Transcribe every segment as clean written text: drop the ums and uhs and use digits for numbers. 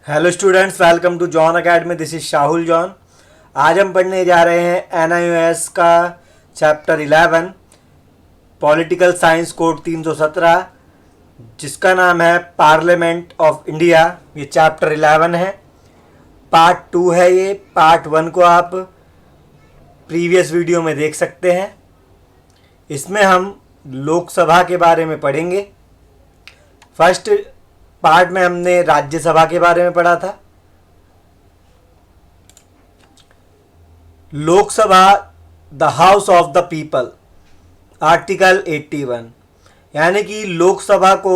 Hello students, welcome to John Academy. This is Shahul John. आज हम पढ़ने जा रहे हैं NIOS का चैप्टर 11 पॉलिटिकल साइंस कोड 317, जिसका नाम है पार्लियामेंट ऑफ इंडिया। ये चैप्टर 11 है, पार्ट 2 है। ये पार्ट 1 को आप प्रीवियस वीडियो में देख सकते हैं। इसमें हम लोकसभा के बारे में पढ़ेंगे। फर्स्ट पार्ट में हमने राज्यसभा के बारे में पढ़ा था। Lok Sabha the house of the people, article 81, यानी कि लोकसभा को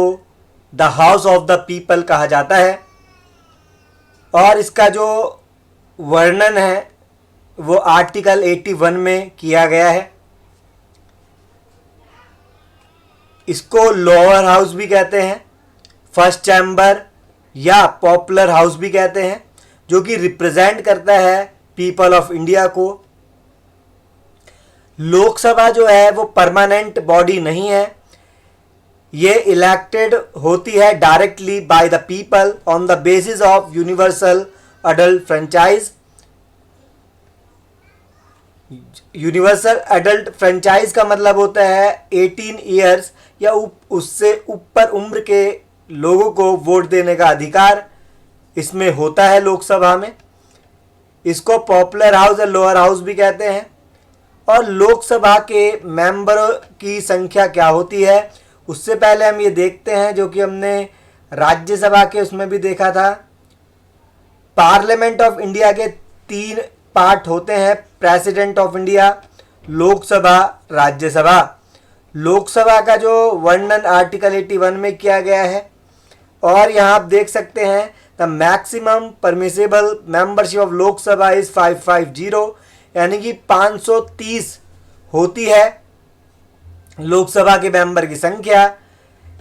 the house of the people कहा जाता है। और इसका जो वर्णन है वो आर्टिकल 81 में किया गया है। इसको लोअर हाउस भी कहते हैं, फर्स्ट चैम्बर या पॉपुलर हाउस भी कहते हैं, जो कि रिप्रेजेंट करता है पीपल ऑफ इंडिया को। लोकसभा जो है वो परमानेंट बॉडी नहीं है। ये इलेक्टेड होती है directly by the people on the basis of universal adult franchise. Universal adult franchise का मतलब होता है 18 ईयर्स या उससे ऊपर उम्र के लोगों को वोट देने का अधिकार इसमें होता है लोकसभा में। इसको पॉपुलर हाउस या लोअर हाउस भी कहते हैं। और लोकसभा के मेंबरों की संख्या क्या होती है, उससे पहले हम ये देखते हैं, जो कि हमने राज्यसभा के उसमें भी देखा था। पार्लियामेंट ऑफ इंडिया के 3 पार्ट होते हैं, president of India, Lok Sabha, Rajya Sabha. Lok Sabha का जो वर्णन आर्टिकल 81 में किया गया है। और यहाँ आप देख सकते हैं the maximum permissible membership of Lok Sabha is 550, यानी कि 530 होती है लोकसभा के मेंबर की संख्या।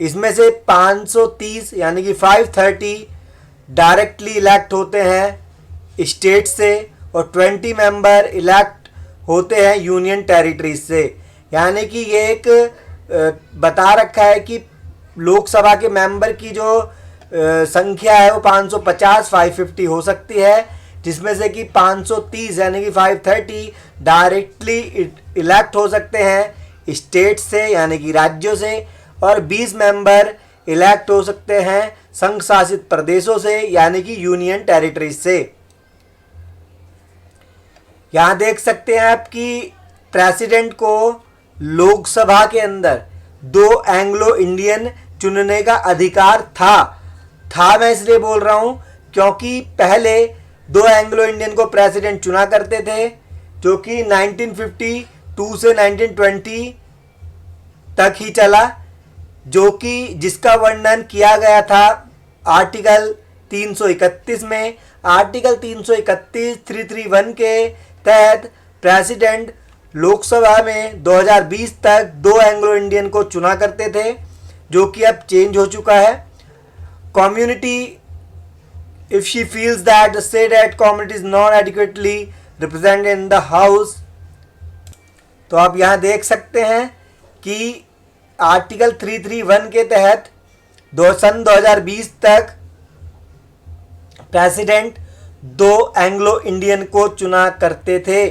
इसमें से 530 यानी कि 530 डायरेक्टली इलेक्ट होते हैं स्टेट से, और 20 मेंबर इलेक्ट होते हैं यूनियन टेरिटरीज से। यानी कि ये एक बता रखा है कि लोकसभा के मेंबर की जो संख्या है वो 550 550 हो सकती है, जिसमें से कि 530 यानी कि 530 डायरेक्टली इलेक्ट हो सकते हैं स्टेट से यानी कि राज्यों से, और 20 मेंबर इलेक्ट हो सकते हैं संघ शासित प्रदेशों से यानी कि यूनियन टेरिटरीज से। यहाँ देख सकते हैं आप कि प्रेसिडेंट को लोकसभा के अंदर 2 एंग्लो इंडियन चुनने का अधिकार था। मैं इसलिए बोल रहा हूं क्योंकि पहले 2 एंग्लो इंडियन को प्रेसिडेंट चुना करते थे, जो कि 1952 से 1920 तक ही चला, जो कि जिसका वर्णन किया गया था आर्टिकल 331 में। आर्टिकल 331 331 के तहत प्रेसिडेंट लोकसभा में 2020 तक 2 एंग्लो इंडियन को चुना करते थे, जो कि अब चेंज हो चुका है। Community, if she feels that the state community is not adequately represented in the house, तो आप यहाँ देख सकते हैं कि आर्टिकल 331 के तहत सन 2020 तक प्रेसिडेंट 2 एंग्लो इंडियन को चुना करते थे।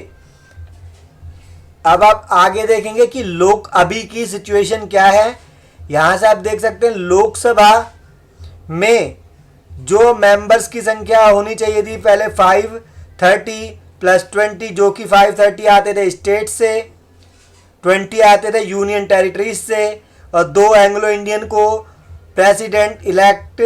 अब आप आगे देखेंगे कि अभी की सिचुएशन क्या है। यहां से आप देख सकते हैं लोकसभा में जो मेंबर्स की संख्या होनी चाहिए थी पहले 530 + 20, जो कि 530 आते थे स्टेट से, 20 आते थे यूनियन टेरिटरीज से, और 2 एंग्लो इंडियन को प्रेसिडेंट इलेक्ट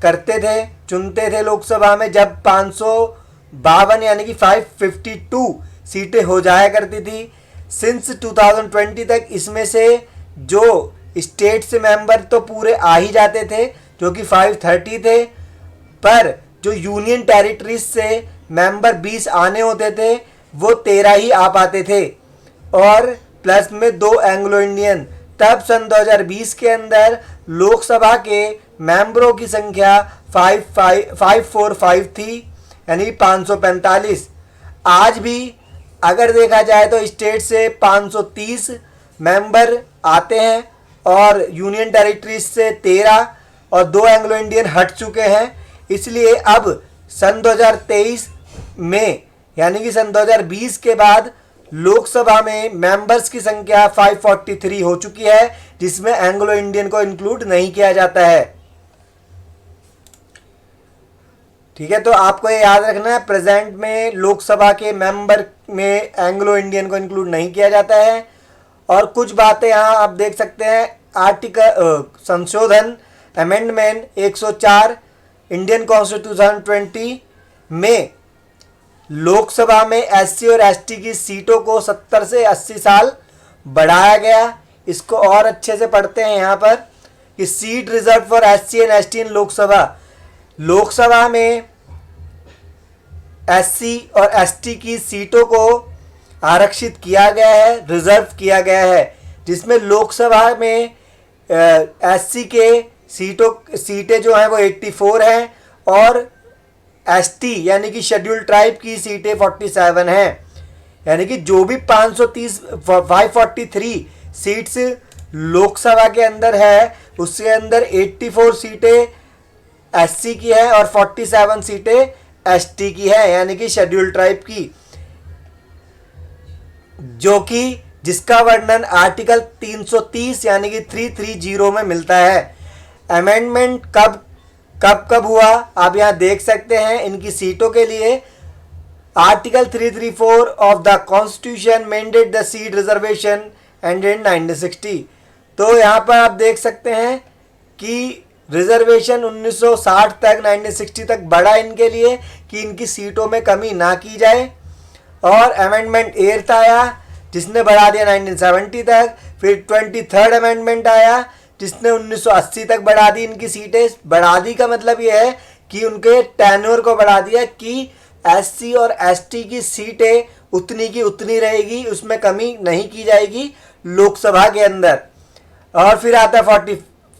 करते थे, चुनते थे लोकसभा में। जब 552 यानी कि 552 सीटें हो जाया करती थी, सिंस 2020 तक इसमें से जो स्टेट से मेंबर तो पूरे आ ही जाते थे, जो कि 530 थे, पर जो यूनियन टेरिटरीज से मेंबर 20 आने होते थे वो 13 ही आ पाते थे, और प्लस में 2 एंग्लो इंडियन। तब सन 2020 के अंदर लोकसभा के मेंबरों की संख्या 545 थी, यानी 545। आज भी अगर देखा जाए तो स्टेट से 530 मेंबर आते हैं और यूनियन टेरिटरीज से 13 और 2 एंग्लो इंडियन हट चुके हैं। इसलिए अब सन 2023 में यानी कि सन 2020 के बाद लोकसभा में मेंबर्स की संख्या 543 हो चुकी है, जिसमें एंग्लो इंडियन को इंक्लूड नहीं किया जाता है। ठीक है, तो आपको ये याद रखना है, प्रेजेंट में लोकसभा के मेंबर में एंग्लो इंडियन को इंक्लूड नहीं किया जाता है। और कुछ बातें यहाँ आप देख सकते हैं, आर्टिकल संशोधन अमेंडमेंट 104 इंडियन कॉन्स्टिट्यूशन 20 में लोकसभा में एससी और एसटी की सीटों को 70 से 80 साल बढ़ाया गया। इसको और अच्छे से पढ़ते हैं यहाँ पर कि seat reserve for SC and ST in Lok Sabha, Lok Sabha में एससी और एसटी की सीटों को आरक्षित किया गया है, रिजर्व किया गया है, जिसमें लोकसभा में एससी के सीटें जो हैं वो 84 हैं और एसटी यानी कि शेड्यूल ट्राइब की सीटें 47 हैं। यानी कि जो भी 543 सीट्स लोकसभा के अंदर है उसके अंदर 84 सीटें एससी की है और 47 सीटें एसटी की है, यानी कि शेड्यूल ट्राइब की, जो कि जिसका वर्णन आर्टिकल 330 यानी कि 330 में मिलता है। अमेंडमेंट कब हुआ आप यहां देख सकते हैं इनकी सीटों के लिए। Article 334 of the constitution mandate the seat reservation and in 1960। तो यहां पर आप देख सकते हैं कि रिजर्वेशन 1960 तक 1960 तक बढ़ा इनके लिए कि इनकी सीटों में कमी ना की जाए। और अमेंडमेंट 8 आया जिसने बढ़ा दिया 1970 तक। फिर 23rd अमेंडमेंट आया जिसने 1980 तक बढ़ा दी इनकी सीटें। बढ़ा दी का मतलब यह है कि उनके टेन्योर को बढ़ा दिया कि एससी और एसटी की सीटें उतनी की उतनी रहेगी, उसमें कमी नहीं की जाएगी लोकसभा के अंदर। और फिर आता है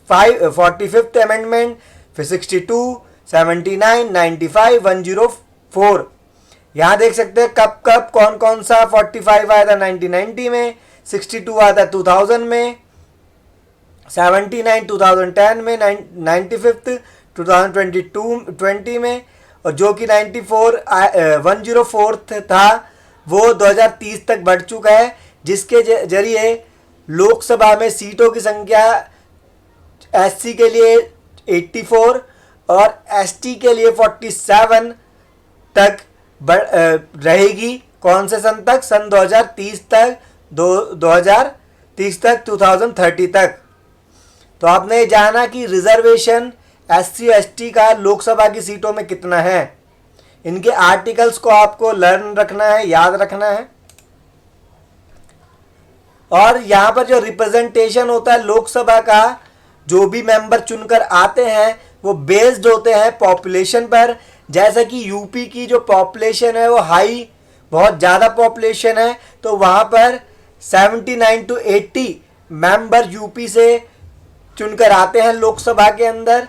45th अमेंडमेंट, फिर 62, 79, 95, 104। यहाँ देख सकते हैं कब कौन कौन सा 45 आया था 1990 में, 62 आया था 2000 में, 79 2010 में, 95th 2020 में, और जो कि 104 था वो 2030 तक बढ़ चुका है, जिसके जरिए लोकसभा में सीटों की संख्या एससी के लिए 84 और एसटी के लिए 47 तक रहेगी। कौन से सन तक? सन 2030 तक, 2030 तक, 2030 तक। तो आपने ये जाना कि रिजर्वेशन एससी एसटी का लोकसभा की सीटों में कितना है। इनके आर्टिकल्स को आपको लर्न रखना है, याद रखना है। और यहाँ पर जो रिप्रेजेंटेशन होता है लोकसभा का, जो भी मेंबर चुनकर आते हैं वो बेस्ड होते हैं पॉपुलेशन पर। जैसा कि यूपी की जो पॉपुलेशन है वो हाई, बहुत ज़्यादा पॉपुलेशन है, तो वहाँ पर 79 to 80 मेंबर यूपी से चुनकर आते हैं लोकसभा के अंदर।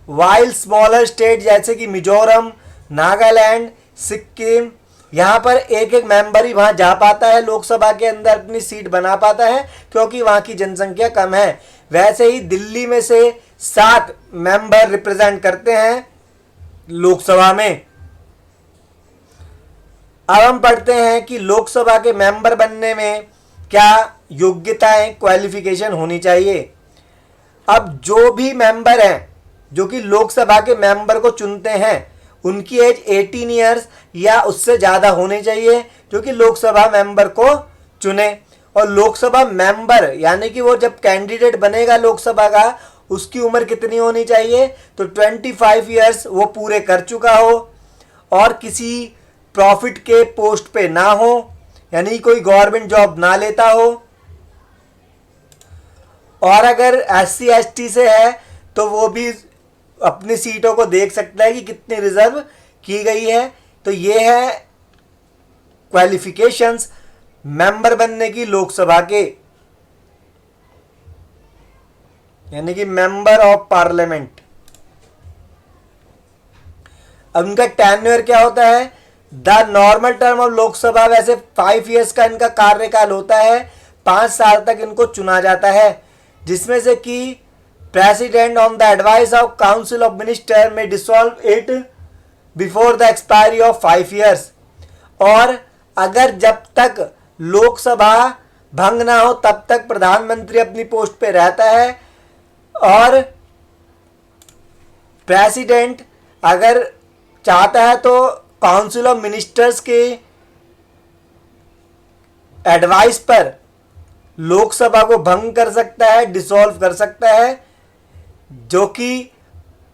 वाइल स्मॉलर स्टेट जैसे कि मिजोरम, नागालैंड, सिक्किम, यहाँ पर एक एक मेंबर ही वहाँ जा पाता है लोकसभा के अंदर, अपनी सीट बना पाता है क्योंकि वहाँ की जनसंख्या कम है। वैसे ही दिल्ली में से 7 मेंबर रिप्रेजेंट करते हैं लोकसभा में। अब हम पढ़ते हैं कि लोकसभा के मेंबर बनने में क्या योग्यताएं, क्वालिफिकेशन होनी चाहिए। अब जो भी मेंबर हैं जो कि लोकसभा के मेंबर को चुनते हैं उनकी एज 18 ईयर्स या उससे ज़्यादा होनी चाहिए जो कि लोकसभा मेंबर को चुने। और लोकसभा मेंबर यानी कि वो जब कैंडिडेट बनेगा लोकसभा का, उसकी उम्र कितनी होनी चाहिए? तो 25 ईयर्स वो पूरे कर चुका हो और किसी प्रॉफिट के पोस्ट पे ना हो, यानी कोई गवर्नमेंट जॉब ना लेता हो। और अगर एससी एसटी से है तो वो भी अपनी सीटों को देख सकता है कि कितनी रिजर्व की गई है। तो ये है क्वालिफिकेशंस मेंबर बनने की लोकसभा के, यानी कि मेंबर ऑफ पार्लियामेंट। अब उनका टेन्योर क्या होता है? The normal term of Lok Sabha, वैसे 5 ईयर्स का इनका कार्यकाल होता है, 5 साल तक इनको चुना जाता है, जिसमें से कि president on the advice of council of minister may dissolve it before the expiry of 5 years। और अगर जब तक लोकसभा भंग ना हो तब तक प्रधानमंत्री अपनी पोस्ट पे रहता है, और प्रेसिडेंट अगर चाहता है तो काउंसिल ऑफ मिनिस्टर्स के एडवाइस पर लोकसभा को भंग कर सकता है, डिसॉल्व कर सकता है। जो कि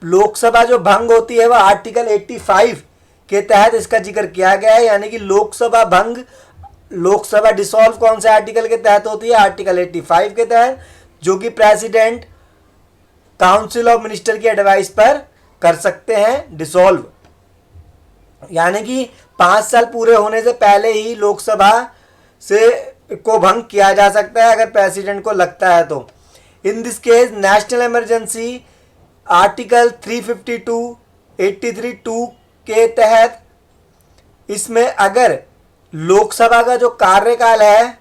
लोकसभा जो भंग होती है वह आर्टिकल 85 के तहत इसका जिक्र किया गया है। यानी कि लोकसभा भंग, लोकसभा डिसॉल्व कौन से आर्टिकल के तहत होती है? आर्टिकल 85 के तहत, जो कि प्रेसिडेंट काउंसिल ऑफ मिनिस्टर की एडवाइस पर कर सकते हैं डिसॉल्व। यानी कि 5 साल पूरे होने से पहले ही लोकसभा से को भंग किया जा सकता है अगर प्रेसिडेंट को लगता है तो। In this case national emergency article 352 83(2) के तहत इसमें अगर लोकसभा का जो कार्यकाल है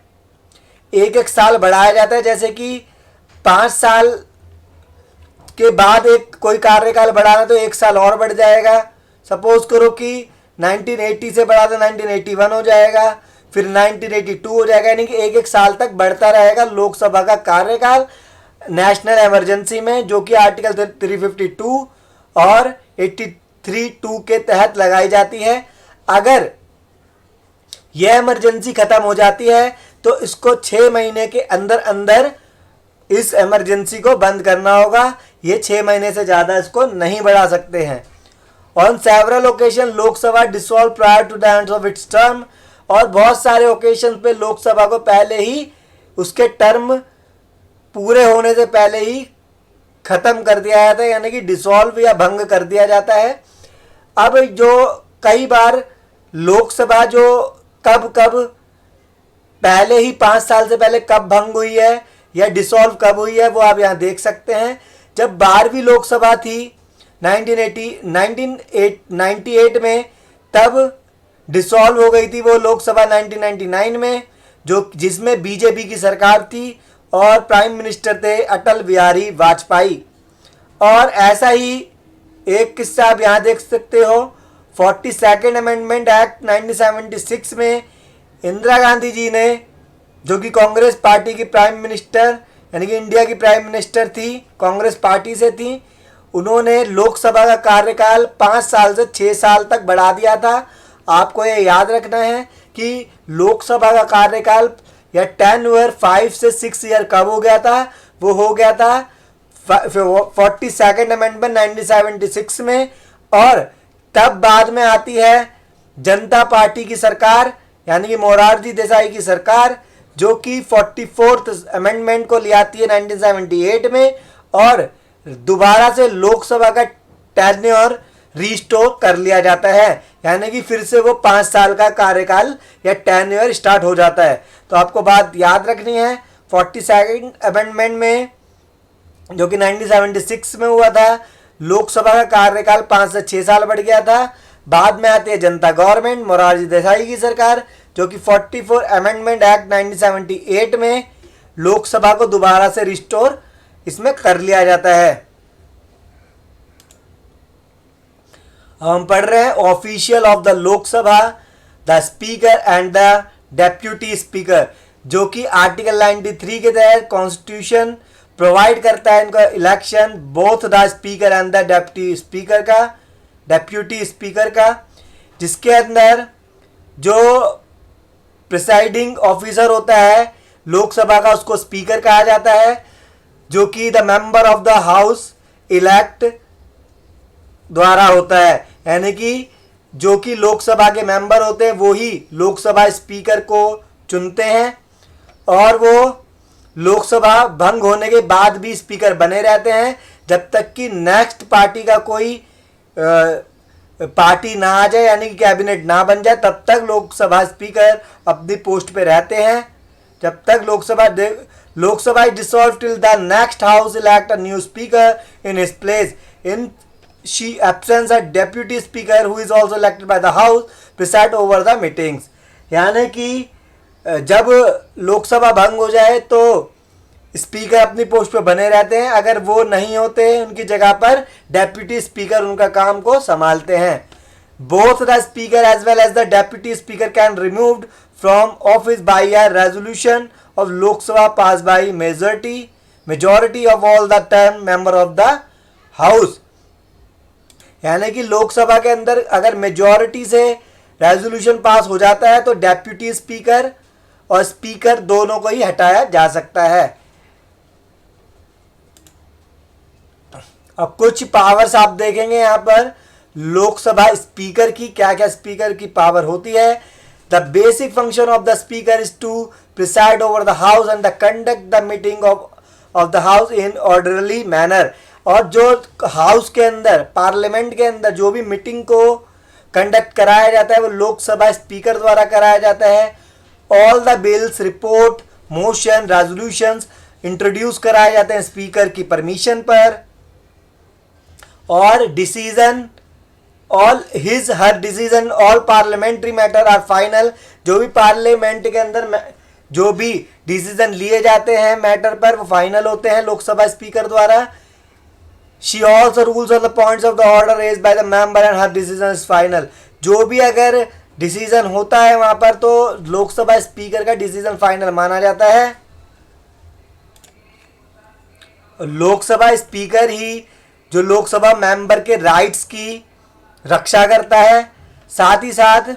एक साल बढ़ाया जाता है, जैसे कि 5 साल के बाद एक कोई कार्यकाल बढ़ाना तो 1 साल और बढ़ जाएगा। सपोज करो कि 1980 से बढ़ा तो 1981 हो जाएगा, फिर 1982 हो जाएगा। यानी कि एक साल तक बढ़ता रहेगा लोकसभा का कार्यकाल नेशनल इमरजेंसी में, जो कि आर्टिकल 352 और 83(2) के तहत लगाई जाती है। अगर यह इमरजेंसी खत्म हो जाती है तो इसको 6 महीने के अंदर अंदर इस इमरजेंसी को बंद करना होगा। ये 6 महीने से ज़्यादा इसको नहीं बढ़ा सकते हैं। On several occasion Lok Sabha dissolve prior to the end of its term. और बहुत सारे ओकेजन पे लोकसभा को पहले ही उसके टर्म पूरे होने से पहले ही खत्म कर दिया जाता है, यानी कि डिसॉल्व या भंग कर दिया जाता है। अब जो कई बार लोकसभा जो कब पहले ही 5 साल से पहले कब भंग हुई है या डिसॉल्व कब हुई है वो आप यहाँ देख सकते हैं। जब 12वीं लोकसभा थी 1998 में, तब डिसॉल्व हो गई थी वो लोकसभा 1999 में, जो जिसमें बीजेपी की सरकार थी और प्राइम मिनिस्टर थे अटल बिहारी वाजपेयी। और ऐसा ही एक किस्सा आप यहाँ देख सकते हो। 42nd अमेंडमेंट एक्ट 1976 में इंदिरा गांधी जी ने, जो कि कांग्रेस पार्टी की प्राइम मिनिस्टर यानी कि इंडिया की प्राइम मिनिस्टर थी, कांग्रेस पार्टी से थी, उन्होंने लोकसभा का कार्यकाल 5 साल से 6 साल तक बढ़ा दिया था। आपको ये याद रखना है कि लोकसभा का कार्यकाल या टेन्योर 5 से 6 ईयर कब हो गया था? वो हो गया था 42nd अमेंडमेंट 1976 में। और तब बाद में आती है जनता पार्टी की सरकार यानी कि मोरारजी देसाई की सरकार, जो कि 44th अमेंडमेंट को ले आती है 1978 में, और दोबारा से लोकसभा का टेन्योर रिस्टोर कर लिया जाता है। यानी कि फिर से वो 5 साल का कार्यकाल या टेन्योर स्टार्ट हो जाता है। तो आपको बात याद रखनी है, 42nd अमेंडमेंट में, जो कि 1976 में हुआ था, लोकसभा का कार्यकाल 5 से 6 साल बढ़ गया था। बाद में आती है जनता गवर्नमेंट, मोरारजी देसाई की सरकार, जो कि 44 अमेंडमेंट एक्ट 1978 में लोकसभा को दोबारा से रिस्टोर इसमें कर लिया जाता है। हम पढ़ रहे हैं official of the Lok Sabha, the speaker and the deputy speaker, जो कि आर्टिकल 93 के तहत कॉन्स्टिट्यूशन प्रोवाइड करता है इनका election both the speaker and the deputy speaker का, जिसके अंदर जो प्रिसाइडिंग ऑफिसर होता है लोकसभा का उसको स्पीकर कहा जाता है, जो कि the member of the house elect द्वारा होता है। यानी कि जो कि लोकसभा के मेंबर होते हैं वो ही लोकसभा स्पीकर को चुनते हैं, और वो लोकसभा भंग होने के बाद भी स्पीकर बने रहते हैं जब तक कि नेक्स्ट पार्टी का कोई पार्टी ना आ जाए, यानी कि कैबिनेट ना बन जाए, तब तक लोकसभा स्पीकर अपनी पोस्ट पे रहते हैं। जब तक Lok Sabha is dissolve till the next house elect a new speaker in his place. In she absents a deputy speaker who is also elected by the house preside over the meetings। यानी कि जब लोकसभा भंग हो जाए तो स्पीकर अपनी post पे बने रहते हैं, अगर वो नहीं होते हैं उनकी जगह पर डेप्यूटी स्पीकर उनका काम को संभालते हैं। Both the speaker as well as the deputy speaker can removed from office by a resolution of Lok Sabha pass by majority of all the term member of the house. यानी कि लोकसभा के अंदर अगर मेजॉरिटी से रेजोल्यूशन पास हो जाता है तो डेप्यूटी स्पीकर और स्पीकर दोनों को ही हटाया जा सकता है। अब कुछ पावर्स आप देखेंगे यहां पर लोकसभा स्पीकर की, क्या क्या स्पीकर की पावर होती है। The basic function of the speaker is to preside over the house and the conduct the meeting of the house in orderly manner. और जो हाउस के अंदर, पार्लियामेंट के अंदर जो भी मीटिंग को कंडक्ट कराया जाता है वो लोकसभा स्पीकर द्वारा कराया जाता है। All the bills, report, motion, resolutions introduce कराए जाते हैं स्पीकर की परमिशन पर। और डिसीजन, हर decision, all parliamentary matter are final. जो भी पार्लियामेंट के अंदर जो भी डिसीजन लिए जाते हैं मैटर पर वो फाइनल होते हैं लोकसभा स्पीकर द्वारा। She also rules on the points of the order raised by the member and her decision is final। जो भी अगर डिसीजन होता है वहां पर तो लोकसभा स्पीकर का डिसीजन फाइनल माना जाता है। लोकसभा स्पीकर ही जो लोकसभा मेंबर के राइट्स की रक्षा करता है, साथ ही साथ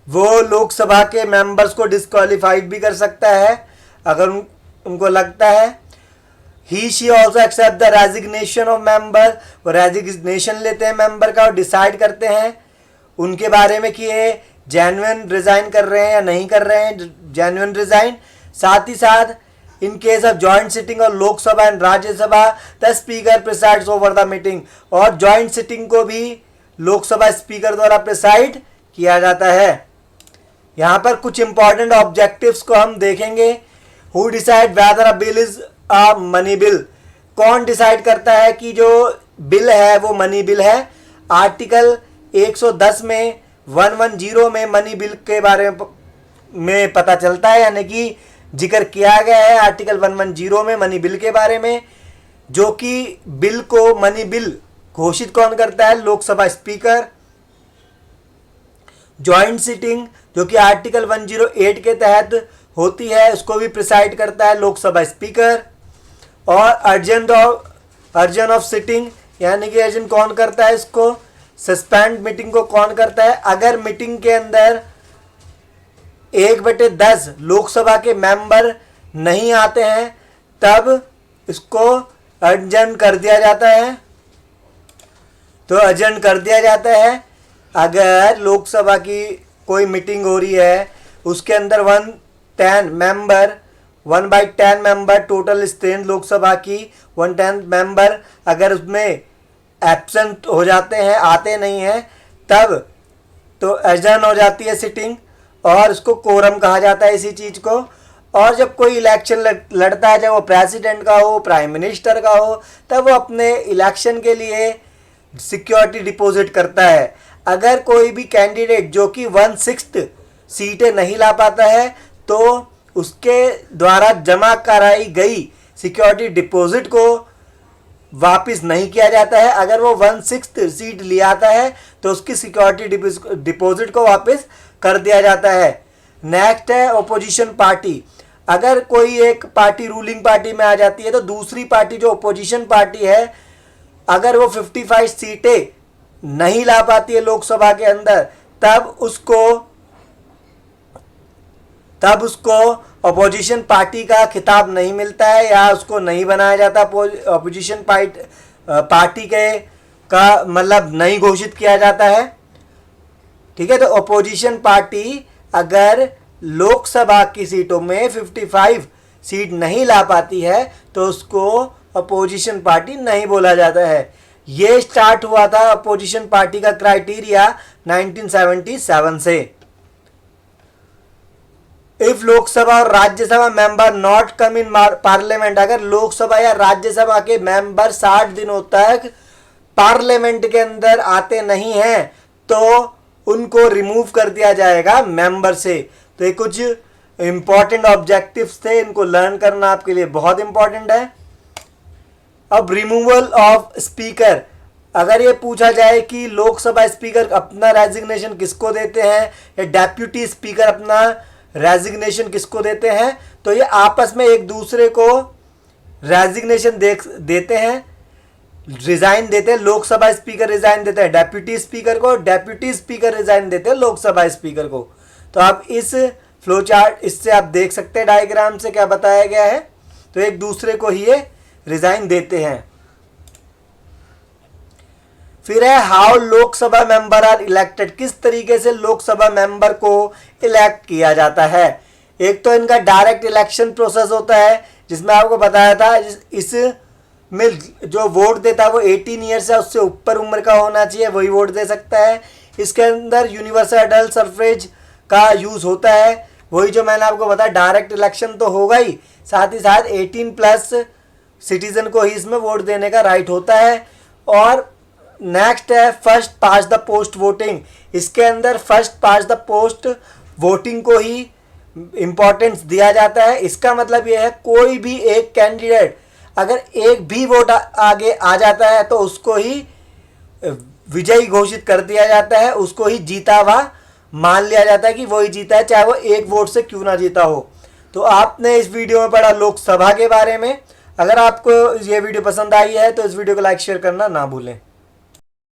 वो लोकसभा के मेंबर्स को डिस्क्वालीफाइड भी कर सकता है अगर उनको लगता है। He she also accept the resignation of member. वो रेजिग्नेशन लेते हैं मेंबर का और डिसाइड करते हैं उनके बारे में कि ये जेन्युइन रिजाइन कर रहे हैं या नहीं कर रहे हैं, जेन्युइन रिजाइन। साथ ही साथ in case of joint sitting और Lok Sabha and Rajya Sabha the speaker presides over the meeting. और जॉइंट सिटिंग को भी लोकसभा स्पीकर द्वारा प्रिसाइड किया जाता है। यहाँ पर कुछ इंपॉर्टेंट ऑब्जेक्टिव्स को हम देखेंगे। Who decide whether a bill is a money bill. कौन डिसाइड करता है कि जो बिल है वो मनी बिल है। आर्टिकल 110 में 110 में मनी बिल के बारे में पता चलता है, यानी कि जिक्र किया गया है आर्टिकल 110 में मनी बिल के बारे में। जो कि बिल को मनी बिल घोषित कौन करता है, लोकसभा स्पीकर। जॉइंट सिटिंग जो कि आर्टिकल 108 के तहत होती है उसको भी प्रिसाइड करता है लोकसभा स्पीकर। और अर्जन ऑफ सिटिंग यानी कि अर्जन कौन करता है इसको, सस्पेंड मीटिंग को कौन करता है। अगर मीटिंग के अंदर 1/10 लोकसभा के मेंबर नहीं आते हैं तब इसको अर्जन कर दिया जाता है। तो अर्जन कर दिया जाता है अगर लोकसभा की कोई मीटिंग हो रही है उसके अंदर 1/10 मेंबर टोटल स्ट्रेंथ लोकसभा की 1/10 मेंबर अगर उसमें एब्सेंट हो जाते हैं, आते नहीं हैं, तब तो एडजर्न हो जाती है सिटिंग और उसको कोरम कहा जाता है इसी चीज़ को। और जब कोई इलेक्शन लड़ता है, चाहे वो प्रेसिडेंट का हो, प्राइम मिनिस्टर का हो, तब वो अपने इलेक्शन के लिए सिक्योरिटी डिपॉजिट करता है। अगर कोई भी कैंडिडेट जो कि 1/6 सीटें नहीं ला पाता है तो उसके द्वारा जमा कराई गई सिक्योरिटी डिपॉजिट को वापस नहीं किया जाता है। अगर वो 1/6 सीट ले आता है तो उसकी सिक्योरिटी डिपॉजिट को वापस कर दिया जाता है। नेक्स्ट है ओपोजिशन पार्टी। अगर कोई एक पार्टी रूलिंग पार्टी में आ जाती है तो दूसरी पार्टी जो ओपोजिशन पार्टी है, अगर वो 55 सीटें नहीं ला पाती है लोकसभा के अंदर, तब उसको अपोजिशन पार्टी का खिताब नहीं मिलता है या उसको नहीं बनाया जाता। अपोजिशन पार्टी का मतलब नहीं घोषित किया जाता है। ठीक है, तो अपोजिशन पार्टी अगर लोकसभा की सीटों में 55 सीट नहीं ला पाती है तो उसको अपोजिशन पार्टी नहीं बोला जाता है। ये स्टार्ट हुआ था अपोजिशन पार्टी का क्राइटेरिया 1977 से। इफ लोकसभा और Rajya Sabha member not come in parliament, अगर लोकसभा या राज्यसभा के मेंबर 60 दिनों तक पार्लियामेंट के अंदर आते नहीं हैं तो उनको रिमूव कर दिया जाएगा मेंबर से। तो ये कुछ इंपॉर्टेंट ऑब्जेक्टिव्स थे, इनको लर्न करना आपके लिए बहुत इंपॉर्टेंट है। अब रिमूवल ऑफ स्पीकर, अगर ये पूछा जाए कि लोकसभा स्पीकर अपना रेजिग्नेशन किसको देते हैं या डेप्यूटी स्पीकर अपना रेजिग्नेशन किसको देते हैं, तो ये आपस में एक दूसरे को रेजिग्नेशन देते हैं, रिजाइन देते हैं। लोकसभा स्पीकर रिजाइन देते हैं डेप्यूटी स्पीकर को, डेप्यूटी स्पीकर रिजाइन देते हैं लोकसभा स्पीकर को। तो आप इस फ्लो चार्ट इससे आप देख सकते हैं डायग्राम से क्या बताया गया है। तो एक दूसरे को ही ये रिजाइन देते हैं। फिर है how Lok Sabha member are elected, किस तरीके से लोकसभा मेंबर को इलेक्ट किया जाता है। एक तो इनका डायरेक्ट इलेक्शन प्रोसेस होता है, जिसमें आपको बताया था इसमें जो वोट देता है वो 18 ईयर्स है, उससे ऊपर उम्र का होना चाहिए, वही वोट दे सकता है। इसके अंदर यूनिवर्सल एडल्ट सफरेज का यूज होता है, वही जो मैंने आपको बताया डायरेक्ट इलेक्शन तो होगा ही, साथ ही साथ 18+ सिटीजन को ही इसमें वोट देने का राइट होता है। और नेक्स्ट है first pass the post voting, इसके अंदर first pass the post voting को ही इम्पोर्टेंस दिया जाता है। इसका मतलब यह है कोई भी एक कैंडिडेट अगर एक भी वोट आगे आ जाता है तो उसको ही विजयी घोषित कर दिया जाता है, उसको ही जीता हुआ मान लिया जाता है कि वही जीता है, चाहे वो एक वोट से क्यों ना जीता हो। तो आपने इस वीडियो में पढ़ा लोकसभा के बारे में। अगर आपको ये वीडियो पसंद आई है तो इस वीडियो को लाइक शेयर करना ना भूलें।